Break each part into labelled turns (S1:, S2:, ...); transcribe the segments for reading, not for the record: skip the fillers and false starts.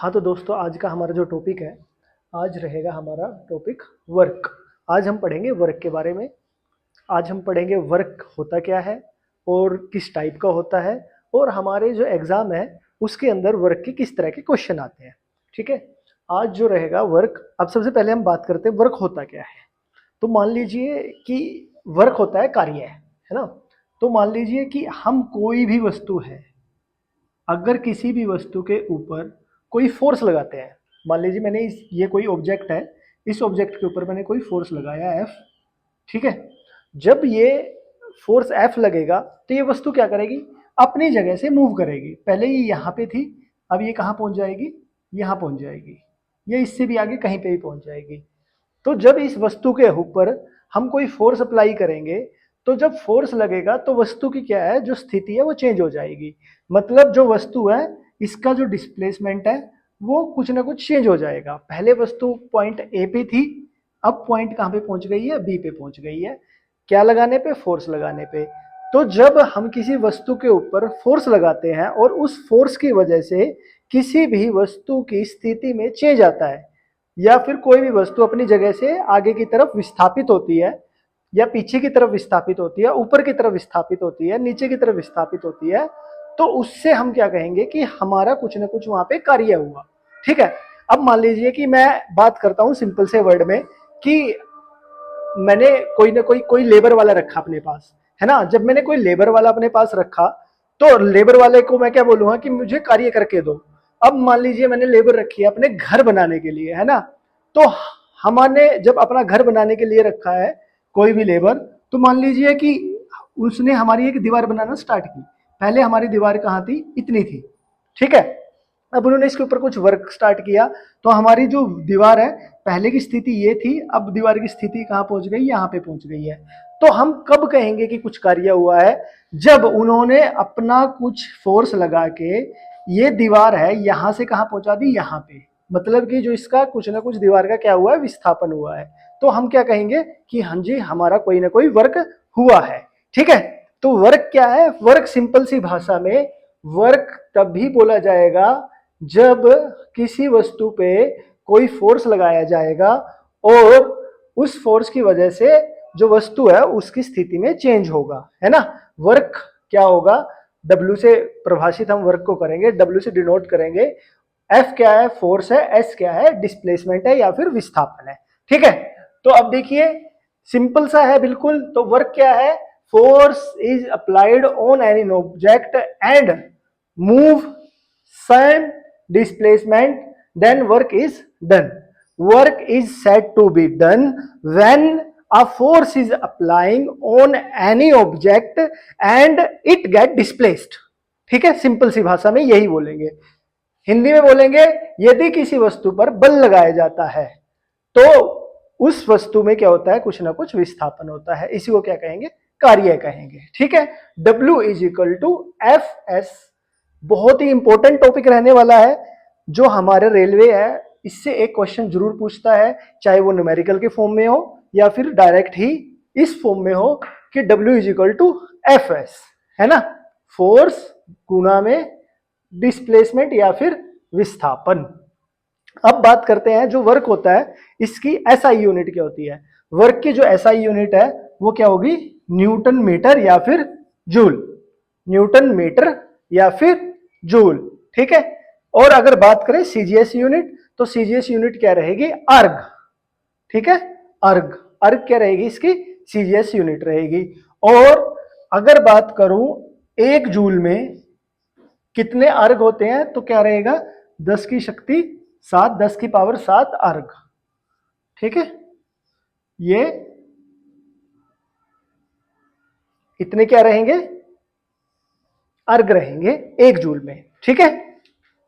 S1: हाँ तो दोस्तों, आज का हमारा जो टॉपिक है, आज रहेगा हमारा टॉपिक वर्क। आज हम पढ़ेंगे वर्क के बारे में। आज हम पढ़ेंगे वर्क होता क्या है और किस टाइप का होता है, और हमारे जो एग्ज़ाम है उसके अंदर वर्क के किस तरह के क्वेश्चन आते हैं। ठीक है, आज जो रहेगा वर्क। अब सबसे पहले हम बात करते हैं वर्क होता क्या है। तो मान लीजिए कि वर्क होता है कार्य, है ना। तो मान लीजिए कि हम कोई भी वस्तु है, अगर किसी भी वस्तु के ऊपर कोई फोर्स लगाते हैं। मान लीजिए मैंने ये कोई ऑब्जेक्ट है, इस ऑब्जेक्ट के ऊपर मैंने कोई फोर्स लगाया एफ। ठीक है, जब ये फोर्स एफ लगेगा तो ये वस्तु क्या करेगी, अपनी जगह से मूव करेगी। पहले ये यहाँ पे थी, अब ये कहाँ पहुंच जाएगी, यहाँ पहुंच जाएगी। ये इससे भी आगे कहीं पे भी पहुंच जाएगी। तो जब इस वस्तु के ऊपर हम कोई फोर्स अप्लाई करेंगे, तो जब फोर्स लगेगा तो वस्तु की क्या है, जो स्थिति है वो चेंज हो जाएगी। मतलब जो वस्तु है, इसका जो डिस्प्लेसमेंट है वो कुछ ना कुछ चेंज हो जाएगा। पहले वस्तु पॉइंट ए पे थी, अब पॉइंट कहाँ पे पहुंच गई है, बी पे पहुंच गई है। क्या लगाने पे, फोर्स लगाने पे। तो जब हम किसी वस्तु के ऊपर फोर्स लगाते हैं और उस फोर्स की वजह से किसी भी वस्तु की स्थिति में चेंज आता है, या फिर कोई भी वस्तु अपनी जगह से आगे की तरफ विस्थापित होती है, या पीछे की तरफ विस्थापित होती है, ऊपर की तरफ विस्थापित होती है, नीचे की तरफ विस्थापित होती है, तो उससे हम क्या कहेंगे कि हमारा कुछ ना कुछ वहां पे कार्य हुआ। ठीक है, अब मान लीजिए कि मैं बात करता हूं सिंपल से वर्ड में कि मैंने कोई ना कोई लेबर वाला रखा अपने पास, है ना। जब मैंने कोई लेबर वाला अपने पास रखा, तो लेबर वाले को मैं क्या बोलूंगा कि मुझे कार्य करके दो। अब मान लीजिए मैंने लेबर रखी है अपने घर बनाने के लिए, है ना। तो हमने जब अपना घर बनाने के लिए रखा है कोई भी लेबर, तो मान लीजिए कि उसने हमारी एक दीवार बनाना स्टार्ट की। पहले हमारी दीवार कहाँ थी, इतनी थी। ठीक है, अब उन्होंने इसके ऊपर कुछ वर्क स्टार्ट किया, तो हमारी जो दीवार है, पहले की स्थिति ये थी, अब दीवार की स्थिति कहाँ पहुंच गई, यहाँ पे पहुंच गई है। तो हम कब कहेंगे कि कुछ कार्य हुआ है, जब उन्होंने अपना कुछ फोर्स लगा के ये दीवार है यहाँ से कहाँ पहुंचा दी, यहाँ पे। मतलब कि जो इसका कुछ ना कुछ दीवार का क्या हुआ है, विस्थापन हुआ है। तो हम क्या कहेंगे कि हाँ जी, हमारा कोई ना कोई वर्क हुआ है। ठीक है, तो वर्क क्या है, वर्क सिंपल सी भाषा में वर्क तभी बोला जाएगा जब किसी वस्तु पे कोई फोर्स लगाया जाएगा और उस फोर्स की वजह से जो वस्तु है उसकी स्थिति में चेंज होगा, है ना। वर्क क्या होगा, W से परिभाषित हम वर्क को करेंगे, W से डिनोट करेंगे। F क्या है, फोर्स है, S क्या है, डिस्प्लेसमेंट है या फिर विस्थापन है। ठीक है, तो अब देखिए सिंपल सा है बिल्कुल। तो वर्क क्या है, force is applied on any object and move same displacement, then work is done. Work is said to be done when a force is applying on any object and it get displaced. ठीक है, simple सी भाषा में यही बोलेंगे। हिंदी में बोलेंगे, यदि किसी वस्तु पर बल लगाया जाता है तो उस वस्तु में क्या होता है, कुछ ना कुछ विस्थापन होता है। इसी को क्या कहेंगे, कार्य कहेंगे। ठीक है, W is equal to F S. बहुत ही इंपॉर्टेंट टॉपिक रहने वाला है, जो हमारे रेलवे है इससे एक क्वेश्चन जरूर पूछता है, चाहे वो न्यूमेरिकल के फॉर्म में हो या फिर डायरेक्ट ही इस फॉर्म में हो कि W is equal to F S, है ना। फोर्स गुना में डिस्प्लेसमेंट या फिर विस्थापन। अब बात करते हैं जो वर्क होता है, इसकी एसआई यूनिट क्या होती है। वर्क की जो एसआई यूनिट है वो क्या होगी, न्यूटन मीटर या फिर जूल। न्यूटन मीटर या फिर जूल। ठीक है, और अगर बात करें सीजीएस यूनिट, तो सीजीएस यूनिट क्या रहेगी, अर्ग। ठीक है, अर्ग। अर्ग क्या रहेगी इसकी, सीजीएस यूनिट रहेगी। और अगर बात करूं एक जूल में कितने अर्ग होते हैं, तो क्या रहेगा, 10 की शक्ति 7, 10 की पावर 7 अर्ग। ठीक है, ये इतने क्या रहेंगे, अर्ग रहेंगे एक जूल में। ठीक है,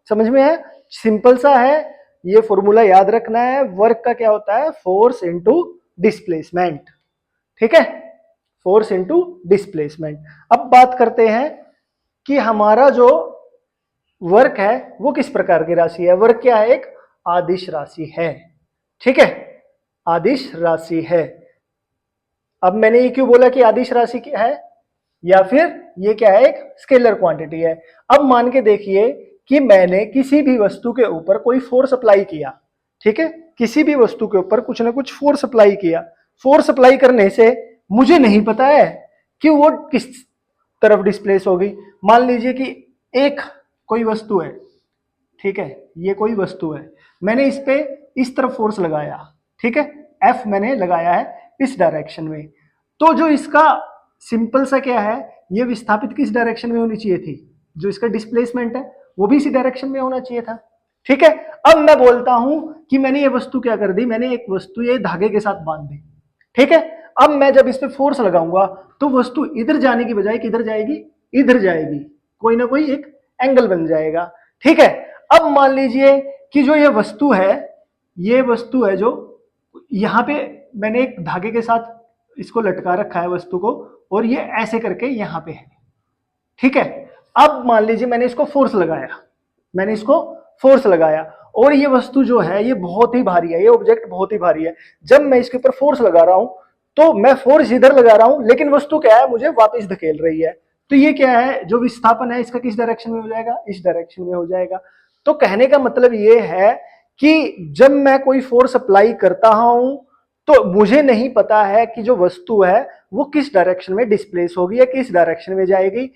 S1: समझ में है, सिंपल सा है, ये फॉर्मूला याद रखना है। वर्क का क्या होता है, फोर्स इनटू डिस्प्लेसमेंट। ठीक है, फोर्स इनटू डिस्प्लेसमेंट। अब बात करते हैं कि हमारा जो वर्क है वो किस प्रकार की राशि है। वर्क क्या है, एक आदिश राशि है। ठीक है, आदिश राशि है। अब मैंने ये क्यों बोला कि आदिश राशि क्या है, या फिर ये क्या है, एक स्केलर क्वांटिटी है। अब मान के देखिए कि मैंने किसी भी वस्तु के ऊपर कोई फोर्स अप्लाई किया, ठीक है, किसी भी वस्तु के ऊपर कुछ ना कुछ फोर्स अप्लाई किया। फोर्स अप्लाई करने से मुझे नहीं पता है कि वो किस तरफ डिस्प्लेस होगी। मान लीजिए कि एक कोई वस्तु है, ठीक है, ये कोई वस्तु है, मैंने इस पे इस तरफ फोर्स लगाया, ठीक है, एफ मैंने लगाया है इस डायरेक्शन में, तो जो इसका सिंपल सा क्या है, ये विस्थापित किस डायरेक्शन में होनी चाहिए थी, जो इसका डिस्प्लेसमेंट है वो भी इसी डायरेक्शन में होना चाहिए था, ठीक है। अब मैं बोलता हूं कि मैंने ये वस्तु क्या कर दी, मैंने एक वस्तु ये धागे के साथ बांध दी, ठीक है। अब मैं जब इस पे फोर्स लगाऊंगा तो वस्तु इधर जाने की बजाय किधर जाएगी, इधर जाएगी, कोई ना कोई एक एंगल बन जाएगा, ठीक है। अब मान लीजिए कि जो ये वस्तु है, ये वस्तु है जो यहाँ पे मैंने एक धागे के साथ इसको लटका रखा है वस्तु को, और ये ऐसे करके यहाँ पे है, ठीक है। अब मान लीजिए मैंने इसको फोर्स लगाया, मैंने इसको फोर्स लगाया, और ये वस्तु जो है ये बहुत ही भारी है, ये ऑब्जेक्ट बहुत ही भारी है। जब मैं इसके ऊपर फोर्स लगा रहा हूं तो मैं फोर्स इधर लगा रहा हूं, लेकिन वस्तु क्या है, मुझे वापस धकेल रही है। तो ये क्या है, जो विस्थापन है इसका किस डायरेक्शन में हो जाएगा, इस डायरेक्शन में हो जाएगा। तो कहने का मतलब ये है कि जब मैं कोई फोर्स अप्लाई करता हूं तो मुझे नहीं पता है कि जो वस्तु है वो किस डायरेक्शन में डिस्प्लेस होगी या किस डायरेक्शन में जाएगी,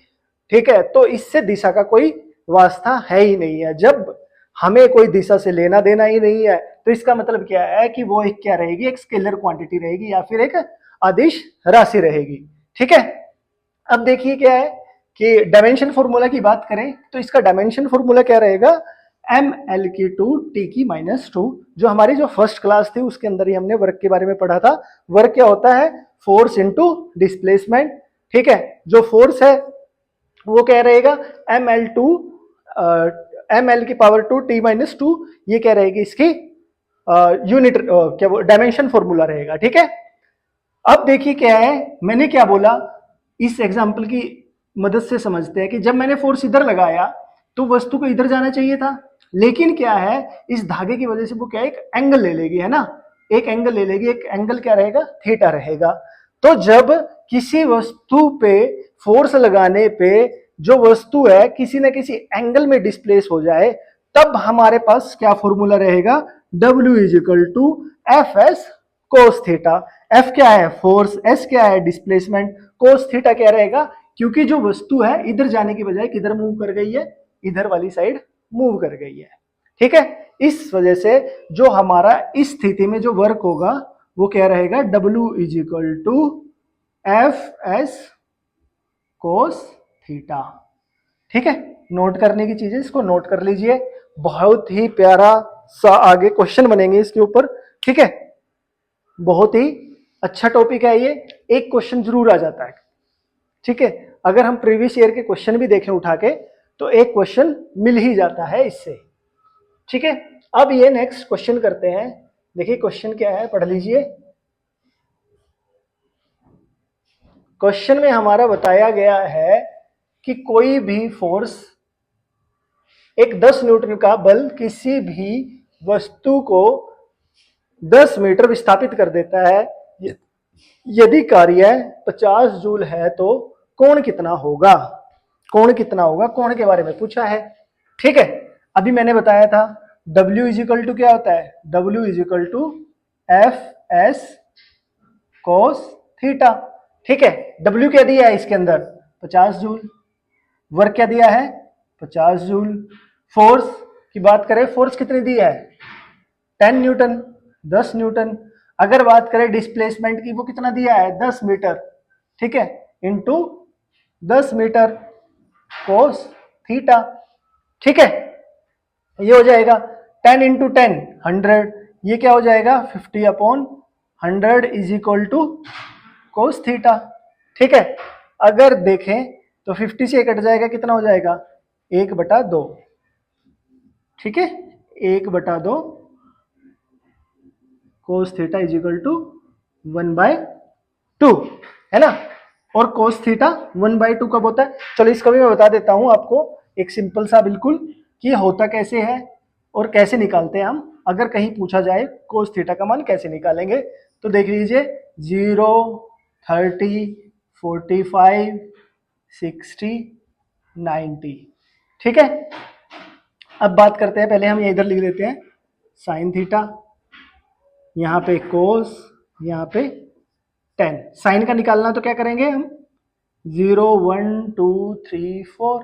S1: ठीक है। तो इससे दिशा का कोई वास्ता है ही नहीं है। जब हमें कोई दिशा से लेना देना ही नहीं है तो इसका मतलब क्या है कि वो एक क्या रहेगी, एक स्केलर क्वांटिटी रहेगी या फिर एक अदिश राशि रहेगी, ठीक है। अब देखिए क्या है कि डायमेंशन फॉर्मूला की बात करें तो इसका डायमेंशन फॉर्मूला क्या रहेगा, एम एल की टू टी की -2। जो हमारी जो फर्स्ट क्लास थी उसके अंदर ही हमने वर्क के बारे में पढ़ा था। वर्क क्या होता है, फोर्स इनटू डिस्प्लेसमेंट, ठीक है। जो फोर्स है वो क्या रहेगा, M L to M L की पावर 2 टी -2, ये क्या रहेगी इसकी यूनिट क्या वो डायमेंशन फॉर्मूला रहेगा, ठीक है। अब देखिए क्या है, मैंने क्या बोला, इस एग्जांपल की मदद से समझते हैं कि जब मैंने फोर्स इधर लगाया तो वस्तु को इधर जाना चाहिए था, लेकिन क्या है इस धागे की वजह से वो क्या एक एंगल ले लेगी, है ना, एक एंगल ले लेगी, एक एंगल क्या रहेगा, थीटा रहेगा। तो जब किसी वस्तु पे फोर्स लगाने पे जो वस्तु है किसी न किसी एंगल में डिस्प्लेस हो जाए, तब हमारे पास क्या फॉर्मूला रहेगा, W is equal to F S cos theta. F क्या है फोर्स, एस क्या है डिस्प्लेसमेंट, कोस थीटा क्या रहेगा, क्योंकि जो वस्तु है इधर जाने की बजाय किधर मूव कर गई है, इधर वाली साइड मूव कर गई है, ठीक है। इस वजह से जो हमारा इस स्थिति में जो वर्क होगा वो क्या रहेगा, W is equal to F S cos theta, ठीक है। नोट करने की चीजें इसको नोट कर लीजिए, बहुत ही प्यारा सा आगे क्वेश्चन बनेंगे इसके ऊपर, ठीक है। बहुत ही अच्छा टॉपिक है ये, एक क्वेश्चन जरूर आ जाता है, ठीक है। अगर हम प्रीवियस ईयर के क्वेश्चन भी देखें उठा के तो एक क्वेश्चन मिल ही जाता है इससे, ठीक है। अब ये नेक्स्ट क्वेश्चन करते हैं। देखिए क्वेश्चन क्या है, पढ़ लीजिए। क्वेश्चन में हमारा बताया गया है कि कोई भी फोर्स, एक 10 न्यूटन का बल किसी भी वस्तु को 10 मीटर विस्थापित कर देता है। यदि कार्य 50 जूल है तो कोण कितना होगा, कोण कितना होगा, कोण के बारे में पूछा है, ठीक है। अभी मैंने बताया था W इज इक्वल टू क्या होता है, W is equal to F S cos theta, ठीक है। W क्या दिया है इसके अंदर 50 जूल, वर्क क्या दिया है 50 जूल। फोर्स की बात करें, फोर्स कितनी दी है 10 न्यूटन, 10 न्यूटन। अगर बात करें डिस्प्लेसमेंट की, वो कितना दिया है 10 मीटर, ठीक है, इंटू 10 मीटर कोस थीटा, ठीक है। ये हो जाएगा 10 इंटू 10 100, ये क्या हो जाएगा 50/100 is equal to cos theta, ठीक है। अगर देखें तो 50 से कट जाएगा, कितना हो जाएगा 1/2, ठीक है, 1/2 cos theta is equal to 1/2, है ना। और कोस थीटा 1/2 कब होता है, चलो इसका भी मैं बता देता हूं आपको, एक सिंपल सा बिल्कुल कि होता कैसे है और कैसे निकालते हैं हम। अगर कहीं पूछा जाए कोस थीटा का मान कैसे निकालेंगे, तो देख लीजिए 0, 30, 45, 60, 90, ठीक है। अब बात करते हैं, पहले हम ये इधर लिख देते हैं साइन थीटा, यहाँ पे कोस, यहाँ पे टेन। साइन का निकालना तो क्या करेंगे हम, 0 1 2 3 4,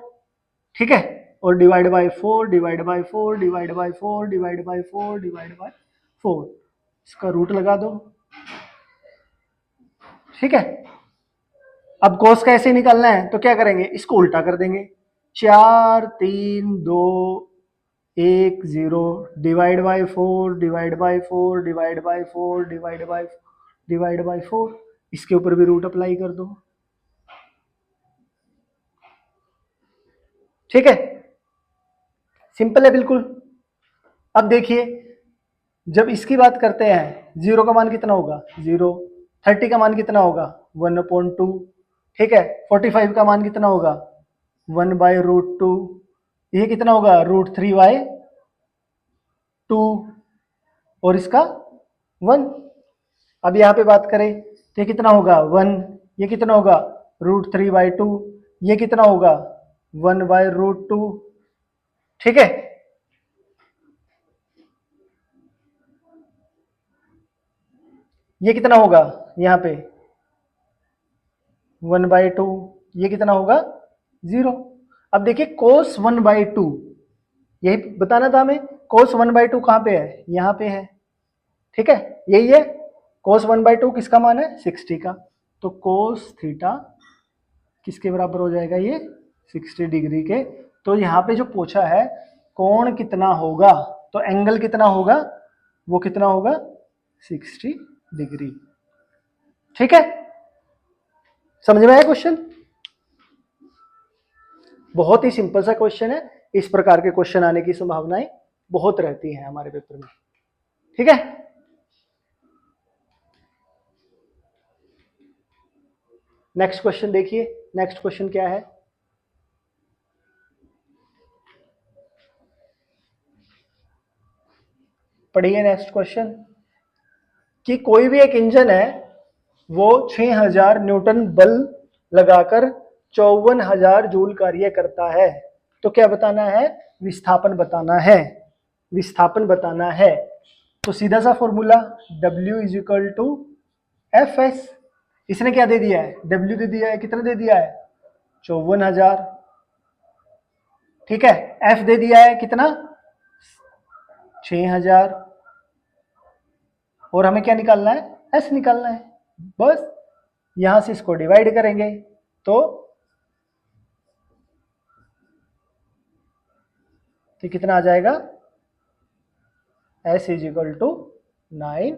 S1: ठीक है, और divide by 4 divide by 4 divide by 4 divide by 4 divide by 4, इसका रूट लगा दो, ठीक है। अब कोस का ऐसे निकालना है तो क्या करेंगे, इसको उल्टा कर देंगे, 4 3 2 1 0 divide by 4 divide by 4 divide by 4 divide by 4, इसके ऊपर भी रूट अप्लाई कर दो, ठीक है, सिंपल है बिल्कुल। अब देखिए जब इसकी बात करते हैं, 0 का मान कितना होगा 0, 30 का मान कितना होगा 1/2, ठीक है, 45 का मान कितना होगा 1/√2, ये कितना होगा √3/2, और इसका 1। अब यहाँ पे बात करें तो ये कितना होगा 1, ये कितना होगा √3/2, ये कितना होगा 1/√2, ठीक है। ये कितना होगा यहाँ पे 1/2, ये कितना होगा 0। अब देखिए cos 1/2, यही बताना था हमें, cos 1/2 कहाँ पे है, यहाँ पे है, ठीक है, यही है। cos 1/2 किसका मान है 60 का, तो cos थीटा किसके बराबर हो जाएगा, ये 60 डिग्री के। तो यहाँ पे जो पूछा है कोण कितना होगा, तो एंगल कितना होगा, वो कितना होगा 60 डिग्री, ठीक है। समझ में आया क्वेश्चन, बहुत ही सिंपल सा क्वेश्चन है। इस प्रकार के क्वेश्चन आने की संभावनाएं बहुत रहती हैं हमारे पेपर में, ठीक है। नेक्स्ट क्वेश्चन देखिए, नेक्स्ट क्वेश्चन क्या है, पढ़िए नेक्स्ट क्वेश्चन, कि कोई भी एक इंजन है वो 6000 न्यूटन बल लगाकर 54,000 जूल कार्य करता है, तो क्या बताना है, विस्थापन बताना है, विस्थापन बताना है। तो सीधा सा फॉर्मूला W = Fs, इसने क्या दे दिया है, W दे दिया है, कितना दे दिया है 54,000, ठीक है, F दे दिया है कितना 6000, और हमें क्या निकालना है, S निकालना है। बस यहां से इसको डिवाइड करेंगे तो कितना आ जाएगा, S = 9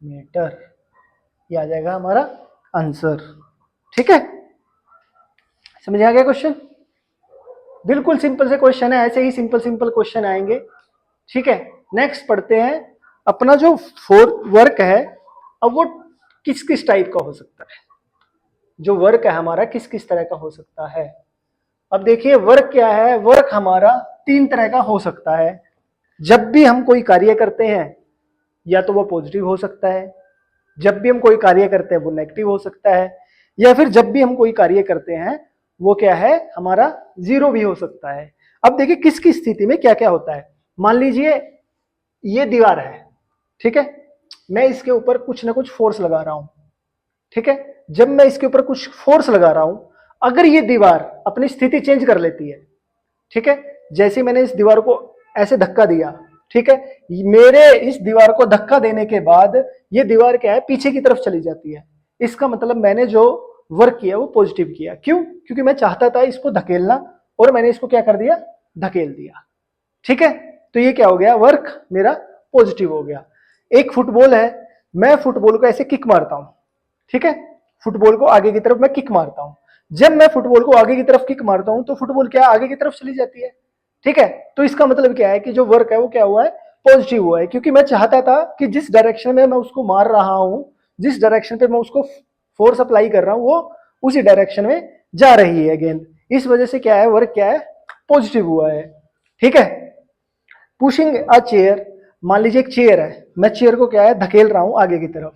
S1: मीटर, ये आ जाएगा हमारा आंसर, ठीक है। समझ आ गया क्वेश्चन, बिल्कुल सिंपल से क्वेश्चन है, ऐसे ही सिंपल सिंपल क्वेश्चन आएंगे, ठीक है। नेक्स्ट पढ़ते हैं, अपना जो वर्क है, अब वो किस किस टाइप का हो सकता है, जो वर्क है हमारा किस किस तरह का हो सकता है। अब देखिए वर्क क्या है, वर्क हमारा 3 तरह का हो सकता है। जब भी हम कोई कार्य करते हैं या तो वो पॉजिटिव हो सकता है, जब भी हम कोई कार्य करते हैं वो नेगेटिव हो सकता है, या फिर जब भी हम कोई कार्य करते हैं वो क्या है हमारा 0 भी हो सकता है। अब देखिए किस किस स्थिति में क्या क्या होता है। मान लीजिए ये दीवार है, ठीक है, मैं इसके ऊपर कुछ ना कुछ फोर्स लगा रहा हूं, ठीक है। जब मैं इसके ऊपर कुछ फोर्स लगा रहा हूं, अगर ये दीवार अपनी स्थिति चेंज कर लेती है, ठीक है, जैसे मैंने इस दीवार को ऐसे धक्का दिया, ठीक है, मेरे इस दीवार को धक्का देने के बाद ये दीवार क्या है पीछे की तरफ चली जाती है, इसका मतलब मैंने जो वर्क किया वो पॉजिटिव किया। क्यों, क्योंकि मैं चाहता था इसको धकेलना और मैंने इसको क्या कर दिया, धकेल दिया, ठीक है। तो ये क्या हो गया, वर्क मेरा पॉजिटिव हो गया। एक फुटबॉल है, मैं फुटबॉल को ऐसे किक मारता हूं, ठीक है, फुटबॉल को आगे की तरफ मैं किक मारता हूं। जब मैं फुटबॉल को आगे की तरफ किक मारता हूं तो फुटबॉल क्या आगे की तरफ चली जाती है, ठीक है। तो इसका मतलब क्या है कि जो वर्क है वो क्या हुआ है, पॉजिटिव हुआ है, क्योंकि मैं चाहता था कि जिस डायरेक्शन में मैं उसको मार रहा हूं, जिस डायरेक्शन पे मैं उसको फोर्स अप्लाई कर रहा हूं, वो उसी डायरेक्शन में जा रही है गेंद, इस वजह से क्या है वर्क क्या है पॉजिटिव हुआ है, ठीक है। पुशिंग अ चेयर, मान लीजिए एक चेयर है, मैं चेयर को क्या है धकेल रहा हूं आगे की तरफ,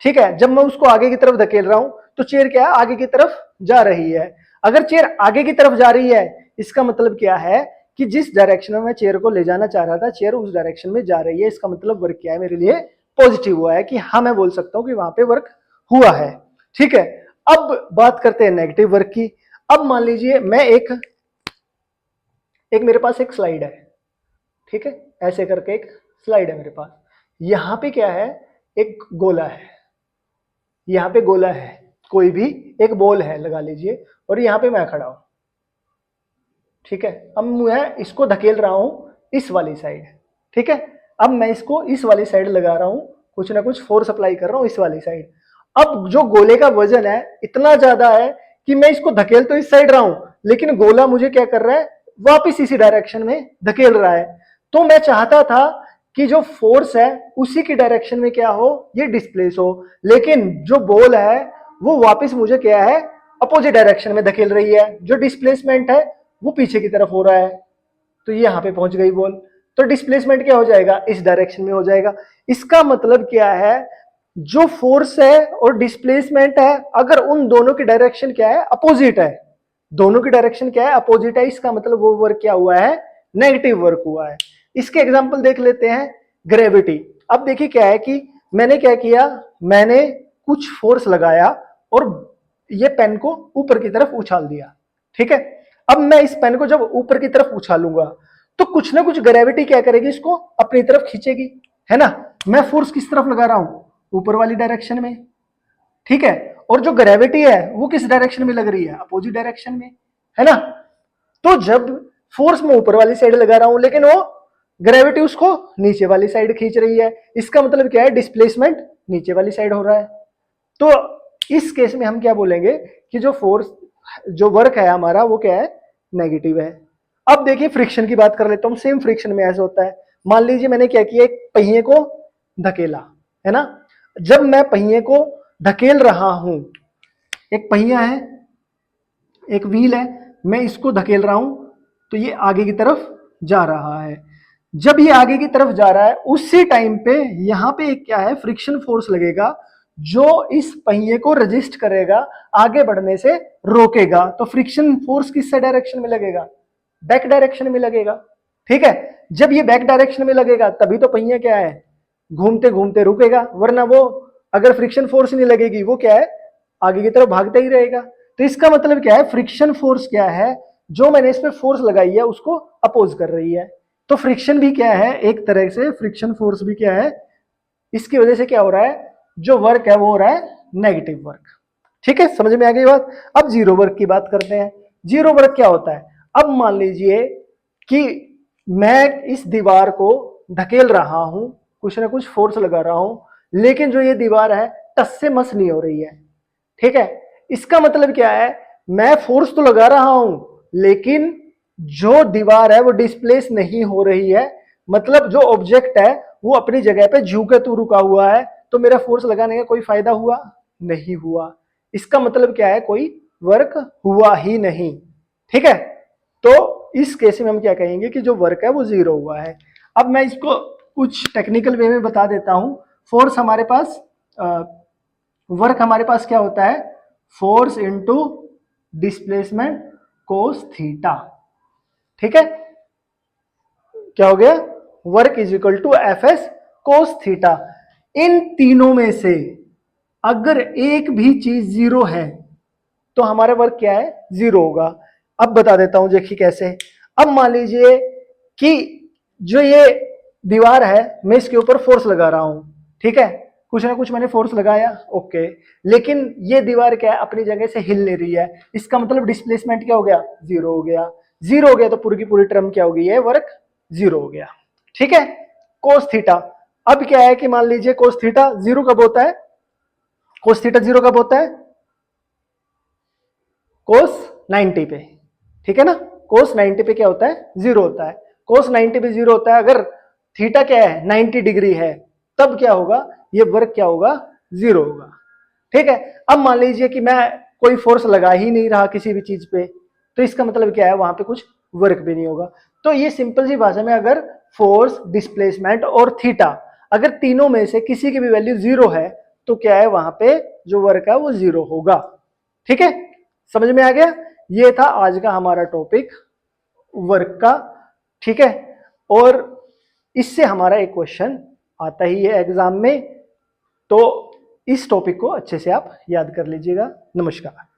S1: ठीक है। जब मैं उसको आगे की तरफ धकेल रहा हूं तो चेयर क्या है आगे की तरफ जा रही है। अगर चेयर आगे की तरफ जा रही है इसका मतलब क्या है कि जिस डायरेक्शन में मैं चेयर को ले जाना चाह रहा था चेयर उस डायरेक्शन में जा रही है, इसका मतलब वर्क क्या है मेरे लिए, पॉजिटिव हुआ है, कि हाँ मैं बोल सकता हूँ कि वहां पे वर्क हुआ है। ठीक है, अब बात करते हैं नेगेटिव वर्क की। अब मान लीजिए मैं एक मेरे पास एक स्लाइड है, ठीक है, ऐसे करके एक स्लाइड है मेरे पास। यहां पे क्या है, एक गोला है, यहां पे गोला है, कोई भी एक बॉल है लगा लीजिए, और यहां पे मैं खड़ा हूं। ठीक है, अब मैं इसको धकेल रहा हूं इस वाली साइड। ठीक है, अब मैं इसको इस वाली साइड लगा रहा हूं, कुछ ना कुछ फोर्स अप्लाई कर रहा हूं इस वाली साइड। अब जो गोले का वजन है इतना ज्यादा है कि मैं इसको धकेल तो इस साइड रहा हूं, लेकिन गोला मुझे क्या कर रहा है, वापिस इसी डायरेक्शन में धकेल रहा है। तो मैं चाहता था कि जो फोर्स है उसी की डायरेक्शन में क्या हो, ये डिस्प्लेस हो, लेकिन जो बॉल है वो वापिस मुझे क्या है, अपोजिट डायरेक्शन में धकेल रही है। जो डिस्प्लेसमेंट है वो पीछे की तरफ हो रहा है, तो ये यहां पे पहुंच गई बॉल। तो डिस्प्लेसमेंट क्या हो जाएगा, इस डायरेक्शन में हो जाएगा। इसका मतलब क्या है, जो फोर्स है और डिस्प्लेसमेंट है, अगर उन दोनों की डायरेक्शन क्या है, अपोजिट है, दोनों की डायरेक्शन क्या है, अपोजिट है, इसका मतलब वो वर्क क्या हुआ है, नेगेटिव वर्क हुआ है। इसके एग्जांपल देख लेते हैं, ग्रेविटी। अब देखिए क्या है कि मैंने क्या किया, मैंने कुछ फोर्स लगाया और ये पेन को ऊपर की तरफ उछाल दिया। ठीक है, अब मैं इस पेन को जब ऊपर की तरफ उछालूंगा तो कुछ ना कुछ ग्रेविटी क्या करेगी, इसको अपनी तरफ खींचेगी, है ना। मैं फोर्स किस तरफ लगा रहा हूं, ऊपर वाली डायरेक्शन में। ठीक है, और जो ग्रेविटी है वो किस डायरेक्शन में लग रही है, अपोजिट डायरेक्शन में, है ना। तो जब फोर्स मैं ऊपर वाली साइड लगा रहा हूं, लेकिन वो ग्रेविटी उसको नीचे वाली साइड खींच रही है, इसका मतलब क्या है, डिस्प्लेसमेंट नीचे वाली साइड हो रहा है। तो इस केस में हम क्या बोलेंगे कि जो फोर्स, जो वर्क है हमारा वो क्या है, नेगेटिव है। अब देखिए फ्रिक्शन की बात कर लेता हूं, सेम फ्रिक्शन में ऐसा होता है। मान लीजिए मैंने क्या किया, एक पहिए को धकेला, है ना। जब मैं पहिए को धकेल रहा हूं, एक पहिया है, एक व्हील है, मैं इसको धकेल रहा हूं तो ये आगे की तरफ जा रहा है। जब ये आगे की तरफ जा रहा है उसी टाइम पे यहां पे क्या है, फ्रिक्शन फोर्स लगेगा जो इस पहिए को रेजिस्ट करेगा, आगे बढ़ने से रोकेगा। तो फ्रिक्शन फोर्स किस डायरेक्शन में लगेगा, बैक डायरेक्शन में लगेगा। ठीक है, जब ये बैक डायरेक्शन में लगेगा तभी तो पहिया क्या है, घूमते घूमते रुकेगा, वरना वो अगर फ्रिक्शन फोर्स नहीं लगेगी वो क्या है, आगे की तरफ भागता ही रहेगा। तो इसका मतलब क्या है, फ्रिक्शन फोर्स क्या है, जो मैंने इस पे फोर्स लगाई है उसको अपोज कर रही है। तो फ्रिक्शन भी क्या है, एक तरह से फ्रिक्शन फोर्स भी क्या है, इसकी वजह से क्या हो रहा है, जो वर्क है वो हो रहा है नेगेटिव वर्क। ठीक है, समझ में आ गई बात। अब जीरो वर्क की बात करते हैं। जीरो वर्क क्या होता है, अब मान लीजिए कि मैं इस दीवार को धकेल रहा हूं, कुछ ना कुछ फोर्स लगा रहा हूं, लेकिन जो ये दीवार है टस से मस नहीं हो रही है। ठीक है, इसका मतलब क्या है, मैं फोर्स तो लगा रहा हूं लेकिन जो दीवार है वो डिस्प्लेस नहीं हो रही है, मतलब जो ऑब्जेक्ट है वो अपनी जगह पे झुके तो रुका हुआ है, तो मेरा फोर्स लगाने का कोई फायदा हुआ नहीं हुआ। इसका मतलब क्या है, कोई वर्क हुआ ही नहीं। ठीक है, तो इस केस में हम क्या कहेंगे कि जो वर्क है वो जीरो हुआ है। अब मैं इसको कुछ टेक्निकल वे में बता देता हूं। फोर्स हमारे पास, वर्क हमारे पास क्या होता है, force into displacement cos theta. ठीक है, क्या हो गया, work is equal to F S cos theta. इन तीनों में से अगर एक भी चीज जीरो है तो हमारा वर्क क्या है, जीरो होगा। अब बता देता हूं देखिए कैसे। अब मान लीजिए कि जो ये दीवार है मैं इसके ऊपर फोर्स लगा रहा हूं, ठीक है, कुछ ना कुछ मैंने फोर्स लगाया, ओके, लेकिन ये दीवार क्या है, अपनी जगह से हिल नहीं रही है, इसका मतलब डिस्प्लेसमेंट क्या हो गया, जीरो हो गया। जीरो हो गया तो पूरी की पूरी टर्म क्या होगी, ये वर्क जीरो हो गया। ठीक है, कोस थीटा। अब क्या है कि मान लीजिए कोस थीटा जीरो कब होता है, कोस थीटा जीरो कब होता है, कोस 90 पे। ठीक है ना, कोस 90 पे क्या होता है, जीरो होता है। कोस 90 पे जीरो होता है। अगर थीटा क्या है, 90 डिग्री है, तब क्या होगा, ये वर्क क्या होगा, जीरो होगा। ठीक है, अब मान लीजिए कि मैं कोई फोर्स लगा ही नहीं रहा किसी भी चीज पे, तो इसका मतलब क्या है, वहां पे कुछ वर्क भी नहीं होगा। तो ये सिंपल सी भाषा में, अगर फोर्स, डिस्प्लेसमेंट और थीटा, अगर तीनों में से किसी की भी वैल्यू जीरो है तो क्या है, वहां पे जो वर्क है वो जीरो होगा। ठीक है, समझ में आ गया। ये था आज का हमारा टॉपिक वर्क का। ठीक है। और इससे हमारा एक क्वेश्चन आता ही है एग्जाम में, तो इस टॉपिक को अच्छे से आप याद कर लीजिएगा। नमस्कार।